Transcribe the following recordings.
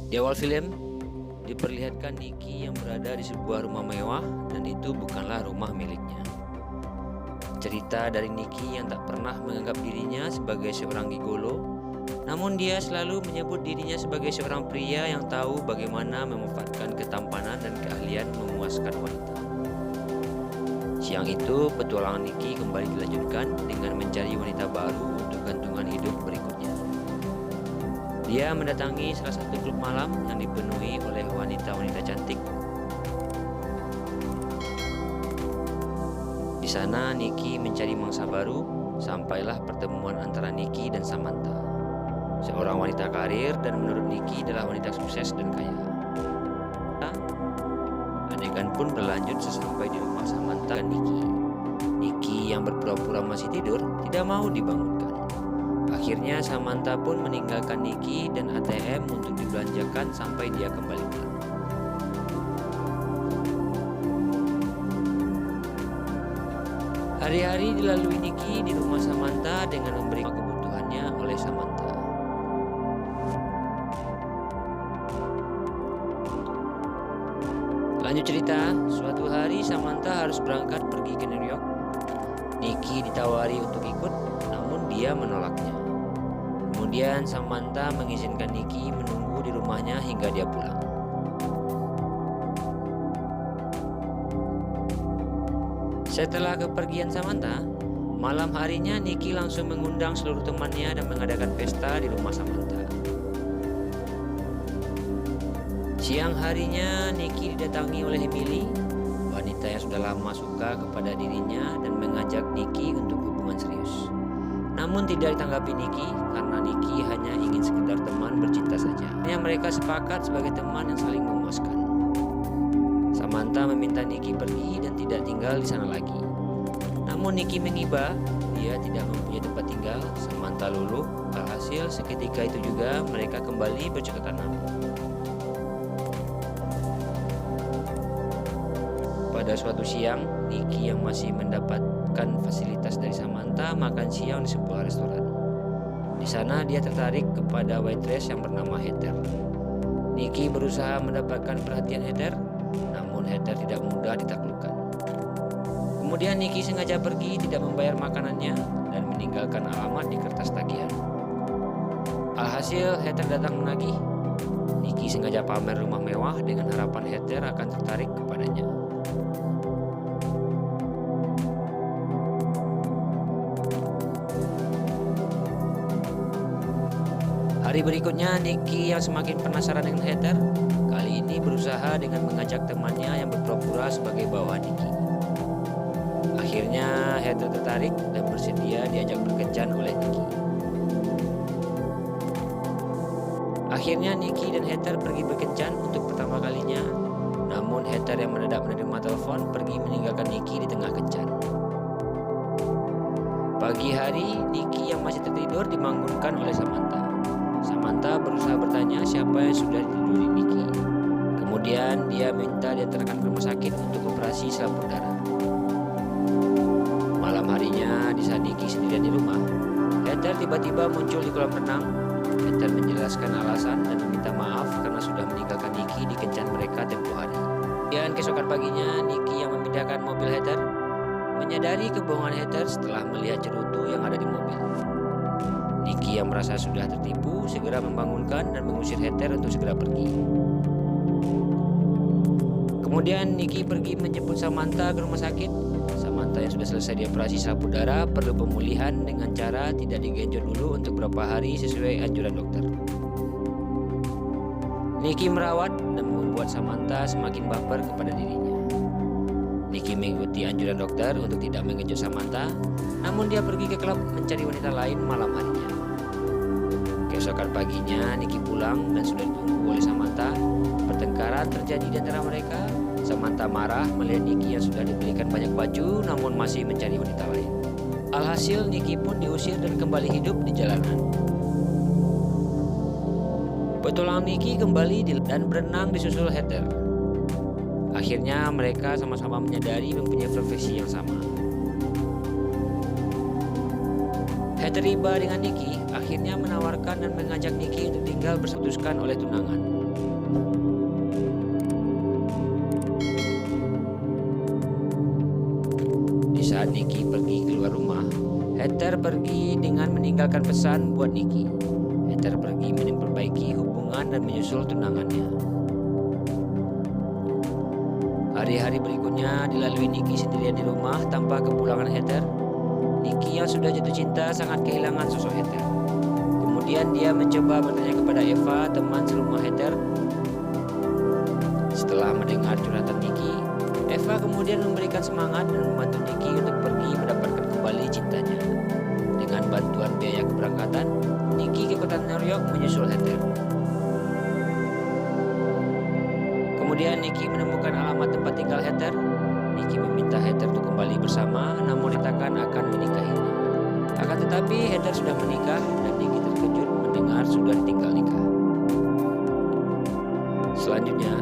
Di awal film, diperlihatkan Nicky yang berada di sebuah rumah mewah dan itu bukanlah rumah miliknya. Cerita dari Nicky yang tak pernah menganggap dirinya sebagai seorang gigolo, namun dia selalu menyebut dirinya sebagai seorang pria yang tahu bagaimana memanfaatkan ketampanan dan keahlian memuaskan wanita. Siang itu, petualangan Nicky kembali dilanjutkan dengan mencari wanita baru untuk gantungan hidup berikutnya. Dia mendatangi salah satu klub malam yang dipenuhi oleh wanita-wanita cantik. Di sana Nicky mencari mangsa baru, sampailah pertemuan antara Nicky dan Samantha, seorang wanita karir dan menurut Nicky adalah wanita sukses dan kaya. Adegan pun berlanjut sesampai di rumah Samantha dan Nicky. Nicky yang berpura-pura masih tidur tidak mau dibangunkan. Akhirnya Samantha pun meninggalkan Nicky dan ATM untuk dibelanjakan sampai dia kembali pulang. Hari-hari dilalui Nicky di rumah Samantha dengan memberi kebutuhannya oleh Samantha. Lanjut cerita, suatu hari Samantha harus berangkat pergi ke New York. Nicky ditawari untuk ikut, namun dia menolaknya. Kemudian Samantha mengizinkan Nicky menunggu di rumahnya hingga dia pulang. Setelah kepergian Samantha, malam harinya Nicky langsung mengundang seluruh temannya dan mengadakan pesta di rumah Samantha. Siang harinya Nicky didatangi oleh Emily, wanita yang sudah lama suka kepada dirinya dan mengajak Nicky untuk hubungan serius. Namun tidak ditanggapi Nicky karena Nicky hanya ingin sekedar teman bercinta saja. Hanya mereka sepakat sebagai teman yang saling memuaskan. Samantha meminta Nicky pergi dan tidak tinggal di sana lagi. Namun Nicky mengiba, dia tidak mempunyai tempat tinggal. Samantha luluh, alhasil seketika itu juga mereka kembali bercocok tanam. Pada suatu siang, Nicky yang masih mendapatkan fasilitas dari Samantha makan siang di sebuah restoran. Di sana dia tertarik kepada waitress yang bernama Heather. Nicky berusaha mendapatkan perhatian Heather, namun Heather tidak mudah ditaklukkan. Kemudian Nicky sengaja pergi tidak membayar makanannya dan meninggalkan alamat di kertas tagihan. Alhasil Heather datang menagih. Nicky sengaja pamer rumah mewah dengan harapan Heather akan tertarik kepadanya. Hari berikutnya, Nicky yang semakin penasaran dengan Heather, kali ini berusaha dengan mengajak temannya yang berpura-pura sebagai bawahan Nicky. Akhirnya Heather tertarik dan bersedia diajak berkencan oleh Nicky. Akhirnya Nicky dan Heather pergi berkencan untuk pertama kalinya, namun Heather yang mendadak menerima telepon pergi meninggalkan Nicky di tengah kencan. Pagi hari, Nicky yang masih tertidur dibangunkan oleh Samantha. Samantha berusaha bertanya siapa yang sudah ditiduri Nicky. Kemudian dia minta diantarkan ke rumah sakit untuk operasi selaput darah. Malam harinya di saat Nicky sendirian di rumah, Heather tiba-tiba muncul di kolam renang. Heather menjelaskan alasan dan meminta maaf karena sudah meninggalkan Nicky di kencan mereka tempoh hari. Dan keesokan paginya, Nicky yang memindahkan mobil Heather menyadari kebohongan Heather setelah melihat cerutu yang ada di mobil. Nicky yang merasa sudah tertipu segera membangunkan dan mengusir Heather untuk segera pergi. Kemudian Nicky pergi menjemput Samantha ke rumah sakit. Samantha yang sudah selesai dioperasi selaput darah perlu pemulihan dengan cara tidak digenjot dulu untuk beberapa hari sesuai anjuran dokter. Nicky merawat dan membuat Samantha semakin baper kepada dirinya. Nicky mengikuti anjuran dokter untuk tidak mengejut Samantha, namun dia pergi ke klub mencari wanita lain malam harinya. Keesokan paginya, Nicky pulang dan sudah ditunggu oleh Samantha. Pertengkaran terjadi di antara mereka. Samantha marah melihat Nicky yang sudah dibelikan banyak baju namun masih mencari wanita lain. Alhasil Nicky pun diusir dan kembali hidup di jalanan. Petualangan Nicky kembali dan berenang di susul Heather. Akhirnya mereka sama-sama menyadari mempunyai profesi yang sama. Heather riba dengan Nicky akhirnya menawarkan dan mengajak Nicky untuk tinggal berstatuskan oleh tunangan. Di saat Nicky pergi keluar rumah, Heather pergi dengan meninggalkan pesan buat Nicky. Heather pergi memperbaiki hubungan dan menyusul tunangannya. Hari-hari berikutnya dilalui Nicky sendirian di rumah tanpa kepulangan Heather. Nicky yang sudah jatuh cinta sangat kehilangan sosok Heather. Kemudian dia mencoba bertanya kepada Eva, teman serumah Heather. Setelah mendengar curhatan Nicky, Eva kemudian memberikan semangat dan membantu Nicky untuk pergi mendapatkan kembali cintanya. Dengan bantuan biaya keberangkatan, Nicky ke kota New York menyusul Heather. Kemudian Nicky menemukan alamat tempat tinggal Heather. Nicky meminta Heather untuk kembali bersama, namun dikatakan akan menikahinya. Akan tetapi Heather sudah menikah dan Nicky terkejut mendengar sudah tinggal nikah. Selanjutnya,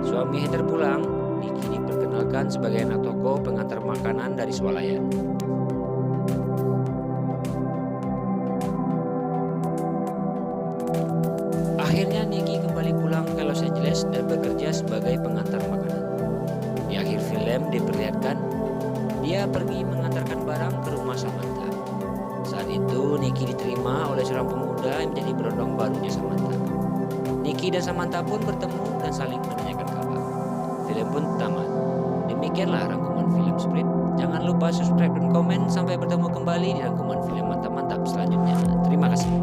suami Heather pulang. Nicky diperkenalkan sebagai anak toko pengantar makanan dari swalayan. Akhirnya Nicky kembali pulang ke Los Angeles dan bekerja sebagai pengantar makanan. Di akhir film diperlihatkan dia pergi mengantarkan barang ke rumah Samantha. Saat itu Nicky diterima oleh seorang pemuda yang menjadi berondong barunya Samantha. Nicky dan Samantha pun bertemu dan saling menanyakan kabar. Film pun tamat. Demikianlah rangkuman film Split. Jangan lupa subscribe dan komen. Sampai bertemu kembali di rangkuman film mantap-mantap selanjutnya. Terima kasih.